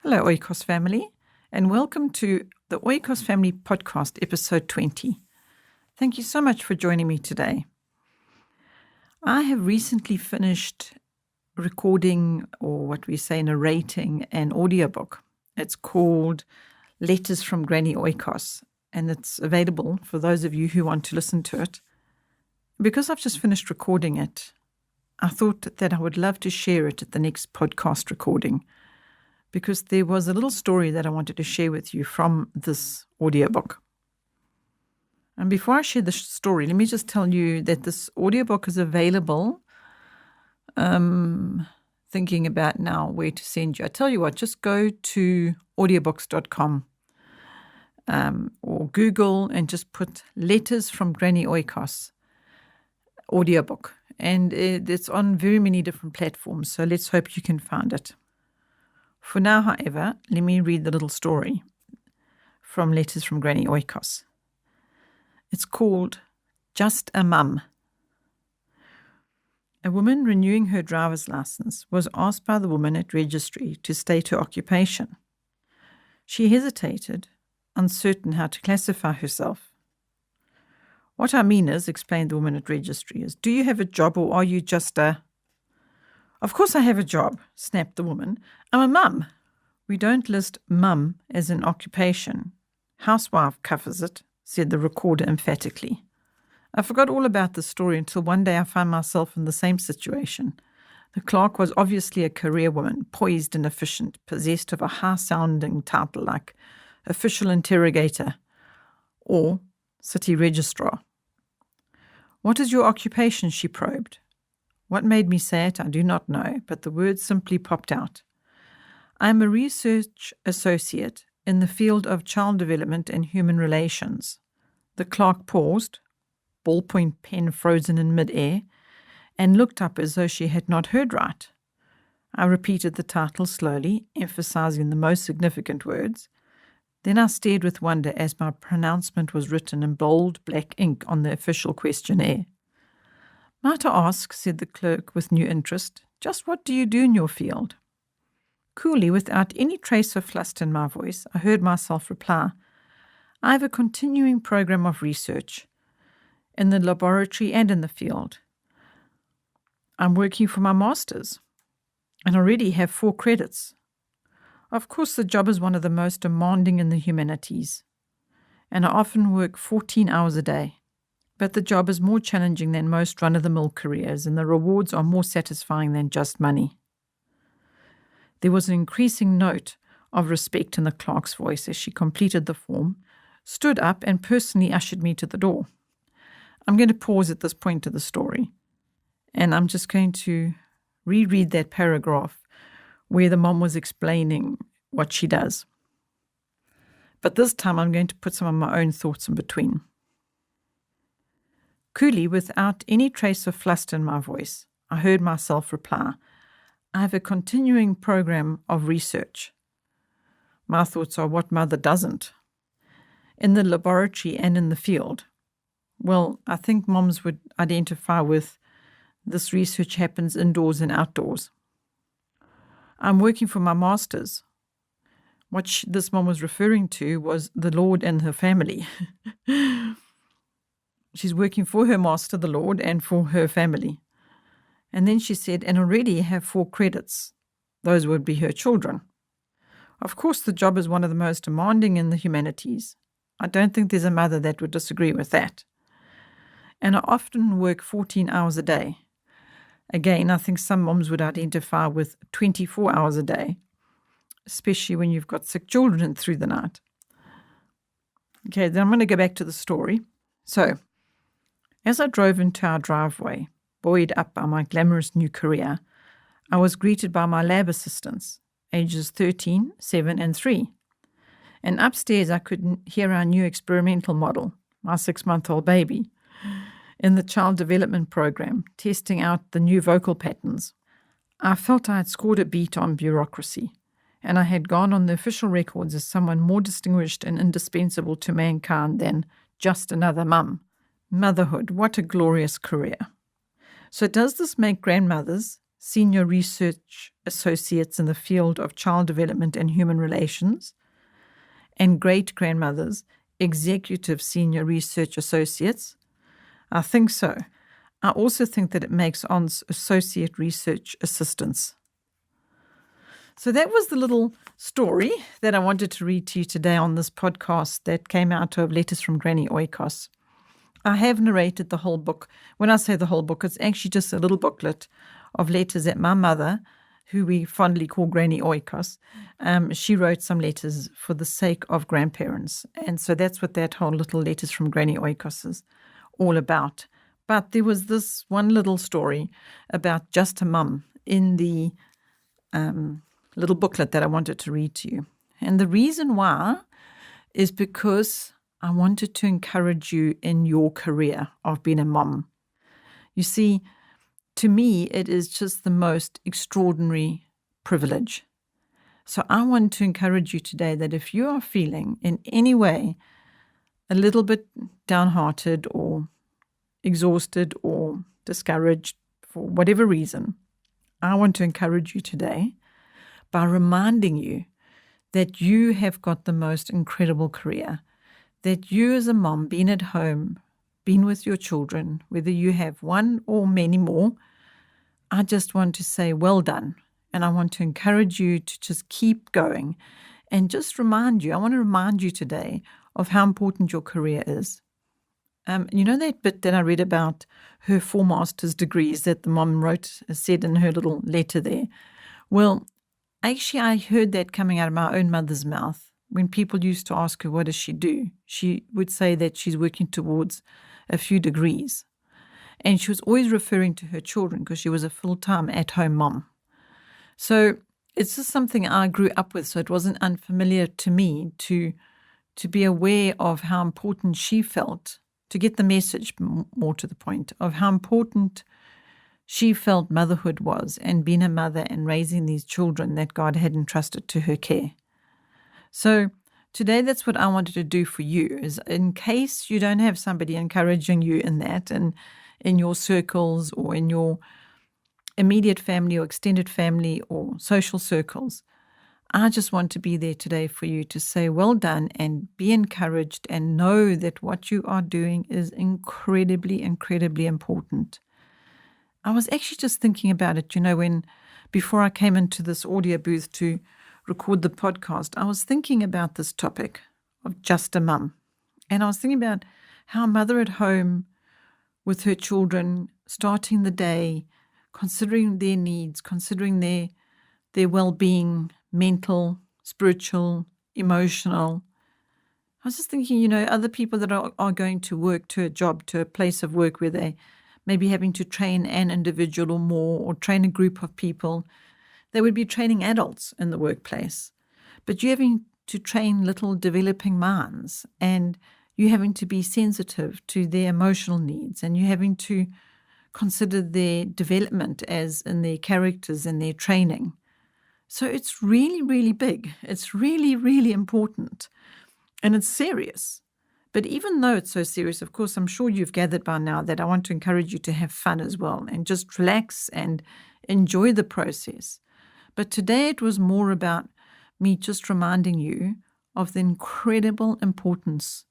Hello, Oikos family, and welcome to the Oikos Family Podcast, episode 20. Thank you so much for joining me today. I have recently finished recording, or what we say, narrating, an audiobook. It's called Letters from Granny Oikos, and it's available for those of you who want to listen to it. Because I've just finished recording it, I thought that I would love to share it at the next podcast recording, because there was a little story that I wanted to share with you from this audiobook. And before I share the story, let me just tell you that this audiobook is available. Thinking about now where to send you. I tell you what, just go to audiobooks.com or Google and just put Letters from Granny Oikos audiobook. And it's on very many different platforms, so let's hope you can find it. For now, however, let me read the little story from Letters from Granny Oikos. It's called Just a Mum. A woman renewing her driver's license was asked by the woman at registry to state her occupation. She hesitated, uncertain how to classify herself. What I mean is, explained the woman at registry, is, do you have a job or are you just a... Of course I have a job, snapped the woman. I'm a mum. We don't list mum as an occupation. Housewife covers it, said the recorder emphatically. I forgot all about the story until one day I found myself in the same situation. The clerk was obviously a career woman, poised and efficient, possessed of a high-sounding title like official interrogator or city registrar. What is your occupation? She probed. What made me say it, I do not know, but the words simply popped out. I am a research associate in the field of child development and human relations. The clerk paused, ballpoint pen frozen in mid-air, and looked up as though she had not heard right. I repeated the title slowly, emphasizing the most significant words. Then I stared with wonder as my pronouncement was written in bold black ink on the official questionnaire. Might I ask, said the clerk with new interest, just what do you do in your field? Coolly, without any trace of fluster in my voice, I heard myself reply, I have a continuing program of research in the laboratory and in the field. I'm working for my master's and already have 4 credits. Of course, the job is one of the most demanding in the humanities, and I often work 14 hours a day. But the job is more challenging than most run-of-the-mill careers, and the rewards are more satisfying than just money. There was an increasing note of respect in the clerk's voice as she completed the form, stood up, and personally ushered me to the door. I'm going to pause at this point of the story, and I'm just going to reread that paragraph where the mom was explaining what she does. But this time I'm going to put some of my own thoughts in between. Coolly, without any trace of fluster in my voice, I heard myself reply, I have a continuing program of research. My thoughts are, what mother doesn't? In the laboratory and in the field. Well, I think moms would identify with this research happens indoors and outdoors. I'm working for my master's. What this mom was referring to was the Lord and her family. She's working for her master, the Lord, and for her family. And then she said, and already have 4 credits. Those would be her children. Of course, the job is one of the most demanding in the humanities. I don't think there's a mother that would disagree with that. And I often work 14 hours a day. Again, I think some moms would identify with 24 hours a day, especially when you've got sick children through the night. Okay, then I'm going to go back to the story. So, as I drove into our driveway, buoyed up by my glamorous new career, I was greeted by my lab assistants, ages 13, 7, and 3. And upstairs I could hear our new experimental model, my 6-month-old baby, in the child development program, testing out the new vocal patterns. I felt I had scored a beat on bureaucracy, and I had gone on the official records as someone more distinguished and indispensable to mankind than just another mum. Motherhood, what a glorious career. So does this make grandmothers senior research associates in the field of child development and human relations, and great-grandmothers, executive senior research associates? I think so. I also think that it makes aunts associate research assistants. So that was the little story that I wanted to read to you today on this podcast that came out of Letters from Granny Oikos. I have narrated the whole book. When I say the whole book, it's actually just a little booklet of letters that my mother, who we fondly call Granny Oikos, she wrote some letters for the sake of grandparents. And so that's what that whole little Letters from Granny Oikos is all about. But there was this one little story about just a mum in the little booklet that I wanted to read to you. And the reason why is because I wanted to encourage you in your career of being a mum. You see, to me, it is just the most extraordinary privilege. So I want to encourage you today that if you are feeling in any way a little bit downhearted or exhausted or discouraged for whatever reason, I want to encourage you today by reminding you that you have got the most incredible career, that you as a mom, being at home, being with your children, whether you have one or many more, I just want to say well done. And I want to encourage you to just keep going and just remind you, I want to remind you today of how important your career is. You know that bit that I read about her 4 master's degrees that the mom said in her little letter there? Well, actually, I heard that coming out of my own mother's mouth. When people used to ask her, what does she do? She would say that she's working towards a few degrees. And she was always referring to her children because she was a full-time at-home mom. So it's just something I grew up with, so it wasn't unfamiliar to me to be aware of how important she felt, to get the message more to the point, of how important she felt motherhood was and being a mother and raising these children that God had entrusted to her care. So today that's what I wanted to do for you, is in case you don't have somebody encouraging you in that and in your circles or in your immediate family or extended family or social circles, I just want to be there today for you to say well done and be encouraged and know that what you are doing is incredibly, incredibly important. I was actually just thinking about it, before I came into this audio booth to record the podcast, I was thinking about this topic of just a mum. And I was thinking about how a mother at home with her children, starting the day, considering their needs, considering their well-being, mental, spiritual, emotional. I was just thinking, other people that are going to work, to a job, to a place of work where they may be having to train an individual or more, or train a group of people. They would be training adults in the workplace. But you're having to train little developing minds, and you're having to be sensitive to their emotional needs, and you're having to consider their development as in their characters and their training. So it's really, really big. It's really, really important. And it's serious. But even though it's so serious, of course, I'm sure you've gathered by now that I want to encourage you to have fun as well and just relax and enjoy the process. But today it was more about me just reminding you of the incredible importance,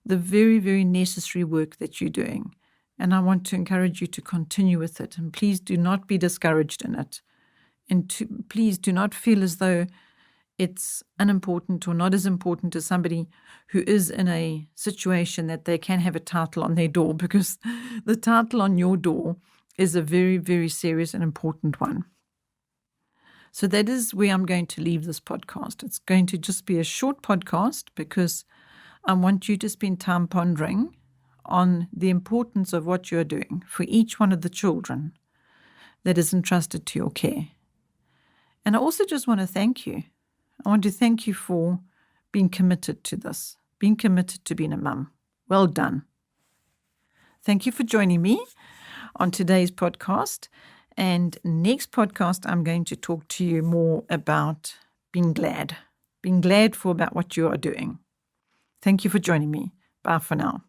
the very, very necessary work that you're doing. And I want to encourage you to continue with it. And please do not be discouraged in it. And please do not feel as though it's unimportant or not as important as somebody who is in a situation that they can have a title on their door, because the title on your door is a very, very serious and important one. So that is where I'm going to leave this podcast. It's going to just be a short podcast because I want you to spend time pondering on the importance of what you're doing for each one of the children that is entrusted to your care. And I also just want to thank you. I want to thank you for being committed to this, being committed to being a mum. Well done. Thank you for joining me on today's podcast. And next podcast, I'm going to talk to you more about being glad for about what you are doing. Thank you for joining me. Bye for now.